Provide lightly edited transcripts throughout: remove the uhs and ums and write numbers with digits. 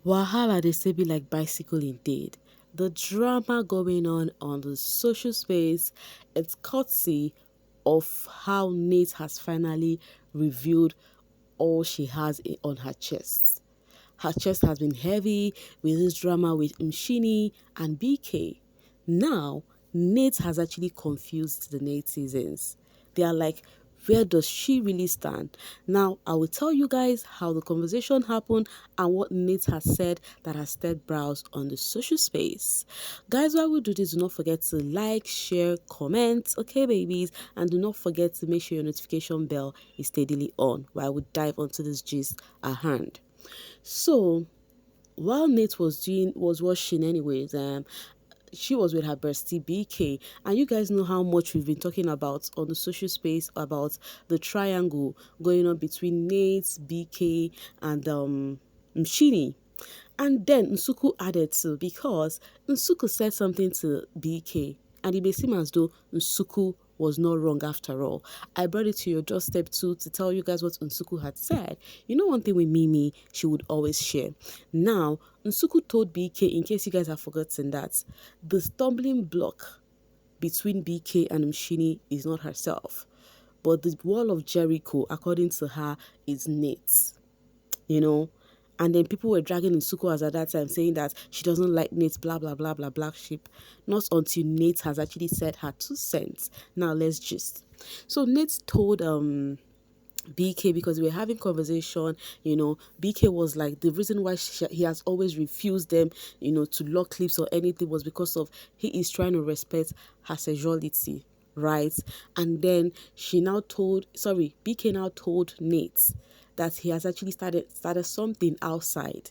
Wahala they say be like bicycle indeed. The drama going on the social space, it's courtesy of how Nate has finally revealed all she has on her chest. Her chest has been heavy with this drama with Mshini and Beekay. Now, Nate has actually confused the netizens. They are like, where does she really stand? Now, I will tell you guys how the conversation happened and what Nate has said that has stirred brows on the social space. Guys, while we do this, do not forget to like, share, comment, okay, babies, and do not forget to make sure your notification bell is steadily on while we dive onto this gist at hand. So, while Nate was washing anyways, she was with her bestie BK, and you guys know how much we've been talking about on the social space about the triangle going on between Nate, BK, and Mshini. And then Nsuku added to, because Nsuku said something to BK, and it may seem as though Nsuku was not wrong after all. I brought it to your doorstep too to tell you guys what Nsuku had said. You know, one thing with Mimi, she would always share. Now, Nsuku told BK, in case you guys have forgotten, that the stumbling block between BK and Mshini is not herself, but the wall of Jericho, according to her, is Nate. You know, and then people were dragging Nsuko as at that time, saying that she doesn't like Nate, blah blah blah blah, black sheep. Not until Nate has actually said her 2 cents. Now let's just. So Nate told BK, because we were having conversation, BK was like, the reason why he has always refused them, to lock clips or anything, was because of he is trying to respect her sexuality, right? And then BK now told Nate that he has actually started something outside.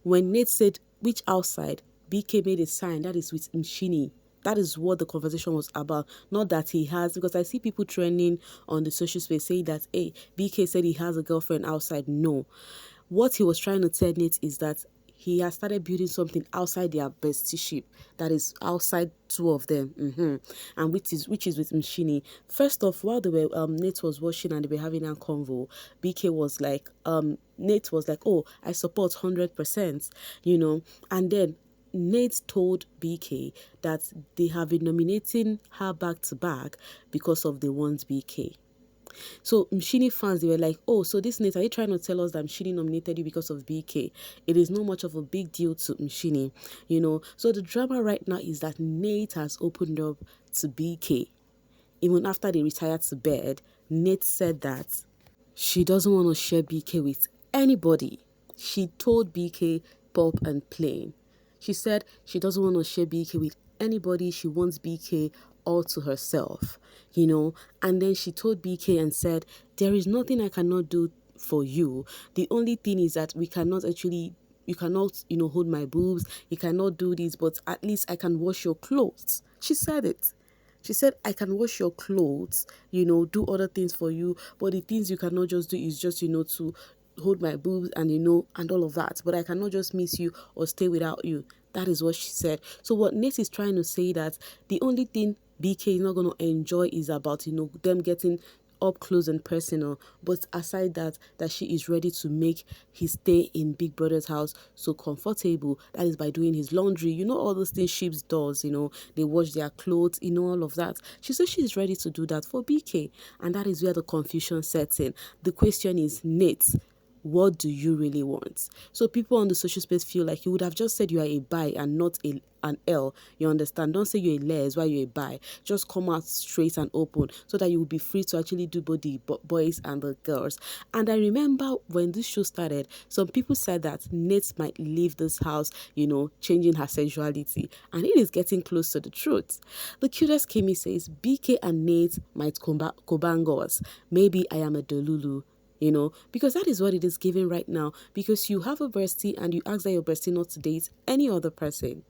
When Nate said, which outside, BK made a sign, that is with Mshini. That is what the conversation was about. Not that he has, because I see people trending on the social space saying that, hey, BK said he has a girlfriend outside. No. What he was trying to tell Nate is that he has started building something outside their bestship, that is outside two of them, and which is with Mshini. First off, while they were Nate was watching and they were having a convo, BK was like, Nate was like, oh, I support 100%, and then Nate told BK that they have been nominating her back to back because of the ones BK. So Mshini fans, they were like, oh, so this Nate, are you trying to tell us that Mshini nominated you because of BK? It is not much of a big deal to Mshini, So the drama right now is that Nate has opened up to BK. Even after they retired to bed, Nate said that she doesn't want to share BK with anybody. She told BK pop and plain. She said she doesn't want to share BK with anybody. She wants BK all to herself, And then she told BK and said, there is nothing I cannot do for you. The only thing is that you cannot, hold my boobs. You cannot do this, but at least I can wash your clothes. She said it. She said, I can wash your clothes, do other things for you, but the things you cannot just do is just, to hold my boobs and, and all of that. But I cannot just miss you or stay without you. That is what she said. So what Nate is trying to say, that the only thing BK is not going to enjoy is about, them getting up close and personal, but aside that she is ready to make his stay in Big Brother's house so comfortable. That is by doing his laundry, all those things sheep does, they wash their clothes, all of that. She says she's ready to do that for BK, and that is where the confusion sets in. The question is, Nate, what do you really want? So people on the social space feel like you would have just said you are a bi and not an L. You understand? Don't say you're a les while you're a bi. Just come out straight and open so that you will be free to actually do both the boys and the girls. And I remember when this show started, some people said that Nate might leave this house, changing her sexuality. And it is getting close to the truth. The cutest Kimi says, BK and Nate might kobangos. Maybe I am a Delulu. Because that is what it is giving right now. Because you have a bestie and you ask that your bestie not to date any other person.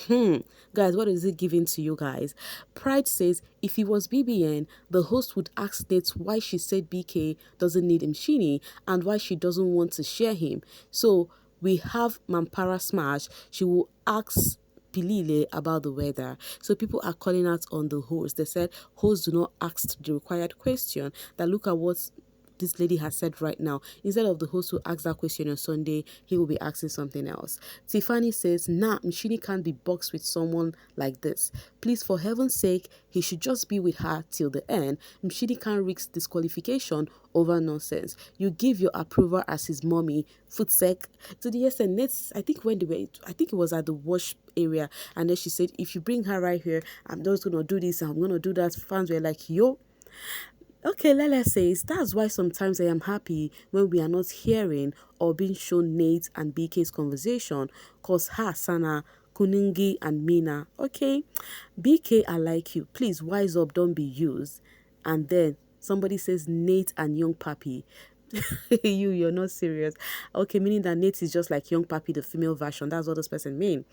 Guys, what is it giving to you guys? Pride says, if it was BBN, the host would ask Nate why she said BK doesn't need Mshini and why she doesn't want to share him. So we have Mampara Smash. She will ask Pilile about the weather. So people are calling out on the host. They said hosts do not ask the required question. That look at what this lady has said right now. Instead of the host who asked that question on Sunday, he will be asking something else. Tiffany says, nah, Mshini can't be boxed with someone like this. Please, for heaven's sake, he should just be with her till the end. Mshini can't risk disqualification over nonsense. You give your approval as his mommy, foot sec. To the SNS, I think when they were, I think it was at the wash area, and then she said, if you bring her right here, I'm just gonna do this, I'm gonna do that. Fans were like, yo. Okay, Lele says, that's why sometimes I am happy when we are not hearing or being shown Nate and BK's conversation, cause ha, Sana, Kuningi and Mina. Okay, BK, I like you. Please wise up, don't be used. And then somebody says Nate and Young Papi. You're not serious. Okay, meaning that Nate is just like Young Papi, the female version. That's what this person mean.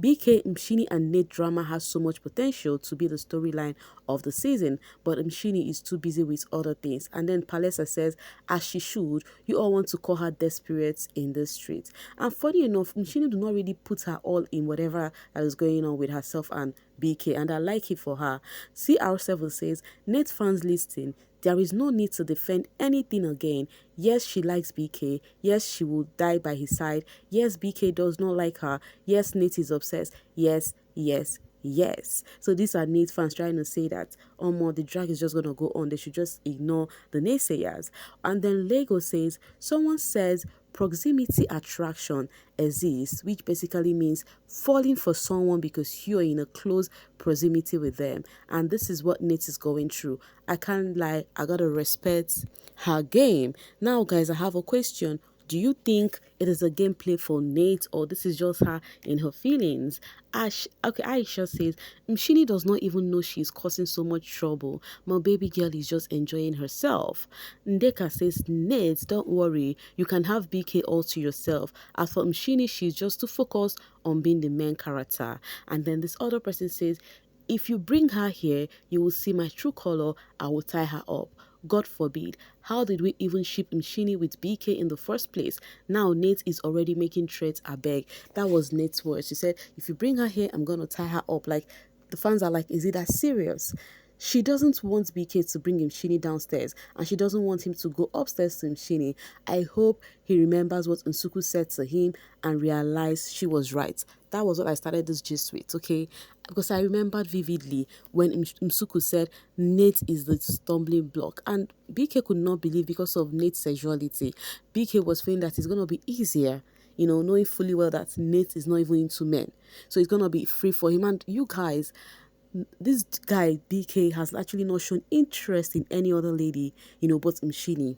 BK, Mshini, and Nate drama has so much potential to be the storyline of the season, but Mshini is too busy with other things. And then Palesa says, as she should, you all want to call her desperate in the street. And funny enough, Mshini do not really put her all in whatever that is going on with herself and BK, and I like it for her. CR7 says, Nate fans listing. There is no need to defend anything again. Yes, she likes BK. Yes, she will die by his side. Yes, BK does not like her. Yes, Nate is obsessed. Yes, yes, yes. So these are Nate fans trying to say that, oh more, the drag is just going to go on. They should just ignore the naysayers. And then Lego says, someone says proximity attraction exists, which basically means falling for someone because you're in a close proximity with them. And this is what Nate is going through. I can't lie, I gotta respect her game. Now, guys, I have a question. Do you think it is a gameplay for Nate, or this is just her in her feelings? Aisha says, Mshini does not even know she is causing so much trouble. My baby girl is just enjoying herself. Ndeka says, Nate, don't worry. You can have BK all to yourself. As for Mshini, she's just too focused on being the main character. And then this other person says, if you bring her here, you will see my true color. I will tie her up. God forbid. How did we even ship Mshini with BK in the first place? Now Nate is already making threats, I beg. That was Nate's words. She said, if you bring her here, I'm going to tie her up. Like, the fans are like, is it that serious? She doesn't want BK to bring Mshini downstairs, and she doesn't want him to go upstairs to Mshini. I hope he remembers what Nsuku said to him and realize she was right. That was what I started this gist with, okay? Because I remembered vividly when Msuku said Nate is the stumbling block, and BK could not believe because of Nate's sexuality. BK was feeling that it's going to be easier, you know, knowing fully well that Nate is not even into men. So it's going to be free for him. And you guys, this guy, BK, has actually not shown interest in any other lady, you know, but Mshini.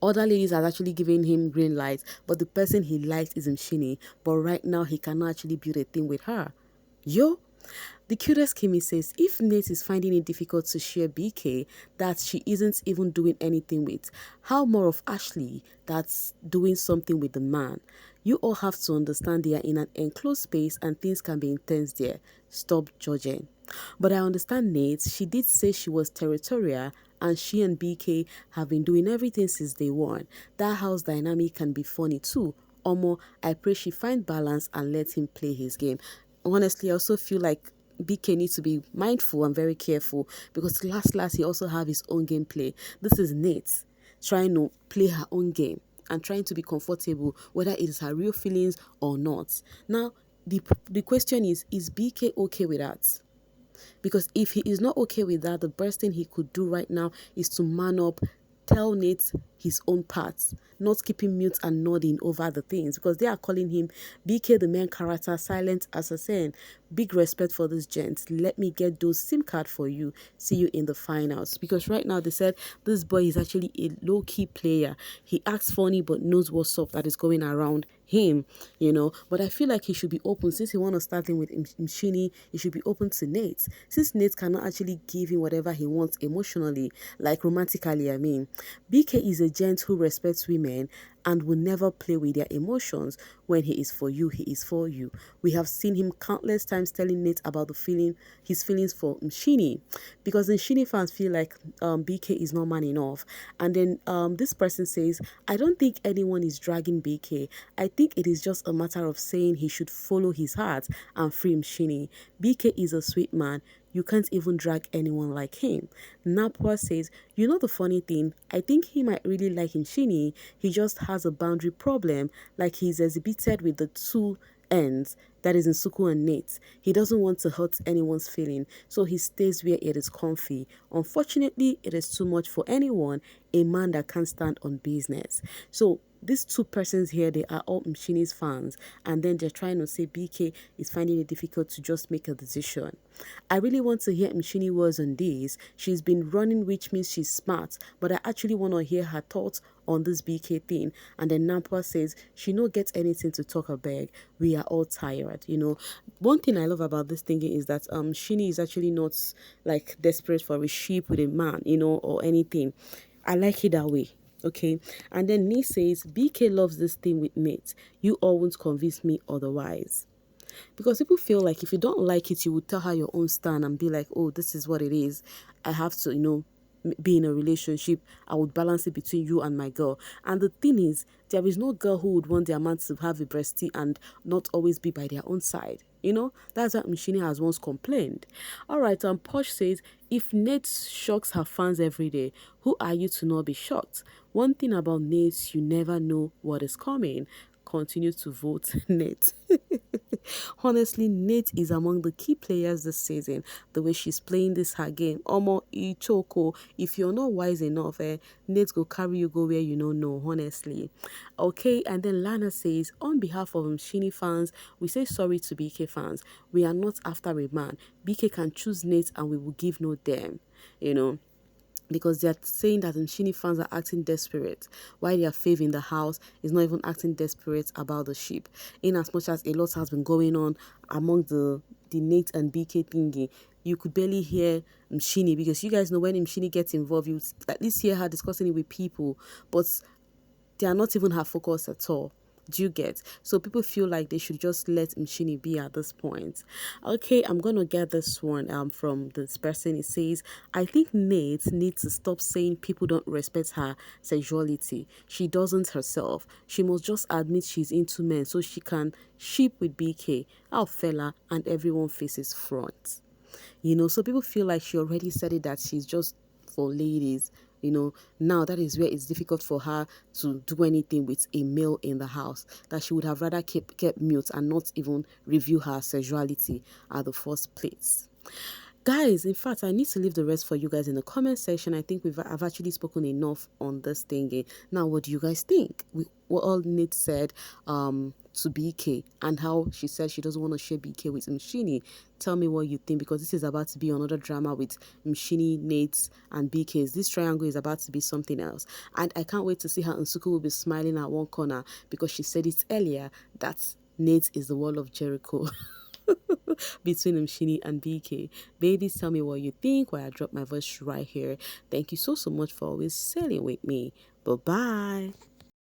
Other ladies are actually giving him green lights, but the person he likes is Mshini. But right now, he cannot actually build a thing with her. Yo, the cutest Kimmy says, if Nate is finding it difficult to share BK that she isn't even doing anything with, how more of Ashley that's doing something with the man? You all have to understand they are in an enclosed space and things can be intense there. Stop judging. But I understand Nate. She did say she was territorial, and she and BK have been doing everything since day one. That house dynamic can be funny too. Omo, I pray she find balance and let him play his game. Honestly, I also feel like BK needs to be mindful and very careful, because last he also have his own gameplay. This is Nate trying to play her own game and trying to be comfortable, whether it is her real feelings or not. Now, the question is BK okay with that? Because if he is not okay with that, the best thing he could do right now is to man up, tell Nate his own parts, not keeping mute and nodding over the things, because they are calling him BK the main character, silent assassin. Big respect for this gent. Let me get those SIM card for you. See you in the finals. Because right now they said this boy is actually a low-key player. He acts funny but knows what's up that is going around him, you know. But I feel like he should be open. Since he want to start in with Mshini, he should be open to Nate. Since Nate cannot actually give him whatever he wants emotionally, like romantically, I mean. BK is a gent who respects women and will never play with their emotions. When he is for you, he is for you. We have seen him countless times telling Nate about his feelings for Mshini, because the Mshini fans feel like BK is not man enough. And then this person says, I don't think anyone is dragging BK. I think it is just a matter of saying he should follow his heart and free Mshini. BK is a sweet man. You can't even drag anyone like him. Napwa says, you know the funny thing? I think he might really like Mshini. He just has a boundary problem, like he's exhibited with the two ends, that is in Suku and Nate. He doesn't want to hurt anyone's feeling, so he stays where it is comfy. Unfortunately, it is too much for anyone, a man that can't stand on business. So these two persons here, they are all Mshini's fans, and then they're trying to say BK is finding it difficult to just make a decision. I really want to hear Mshini words on this. She's been running, which means she's smart, but I actually want to hear her thoughts on this BK thing. And then Nampwa says she no get anything to talk about. We are all tired. One thing I love about this thinking is that Shini is actually not like desperate for a sheep with a man, or anything. I like it that way. Okay, and then Nee says BK loves this thing with Nate. You all won't convince me otherwise. Because people feel like if you don't like it, you would tell her your own stand and be like, oh, this is what it is. I have to, be in a relationship. I would balance it between you and my girl. And the thing is, there is no girl who would want their man to have a breasty and not always be by their own side. That's what Mshini has once complained. All right, Posh says, if Nate shocks her fans every day, who are you to not be shocked? One thing about Nate, you never know what is coming. Continue to vote Nate. Honestly, Nate is among the key players this season. The way she's playing this her game. Omo Ichoko. If you're not wise enough, Nate will carry you go where you don't know, honestly. Okay, and then Lana says, on behalf of Mshini fans, we say sorry to BK fans. We are not after a man. BK can choose Nate and we will give no damn. Because they're saying that Mshini fans are acting desperate, while their fave in the house is not even acting desperate about the ship. In as much as a lot has been going on among the Nate and BK thingy, you could barely hear Mshini, because you guys know when Mshini gets involved, you at least hear her discussing it with people, but they are not even her focus at all. Do you get? So people feel like they should just let Mshini be at this point. Okay, I'm gonna get this one from this person. It says, I think Nate needs to stop saying people don't respect her sexuality. She doesn't herself. She must just admit she's into men so she can ship with BK. Our fella, and everyone faces front. So people feel like she already said it, that she's just for ladies. Now that is where it's difficult for her to do anything with a male in the house, that she would have rather kept mute and not even review her sexuality at the first place. Guys, in fact, I need to leave the rest for you guys in the comment section. I think I've actually spoken enough on this thingy. Now, what do you guys think? What all Nate said to BK, and how she said she doesn't want to share BK with Mshini. Tell me what you think, because this is about to be another drama with Mshini, Nate, and BK's. This triangle is about to be something else. And I can't wait to see how Nsuku will be smiling at one corner, because she said it earlier that Nate is the wall of Jericho. Between Mshini and BK. Babies, tell me what you think while I drop my voice right here. Thank you so much for always sailing with me. Bye-bye.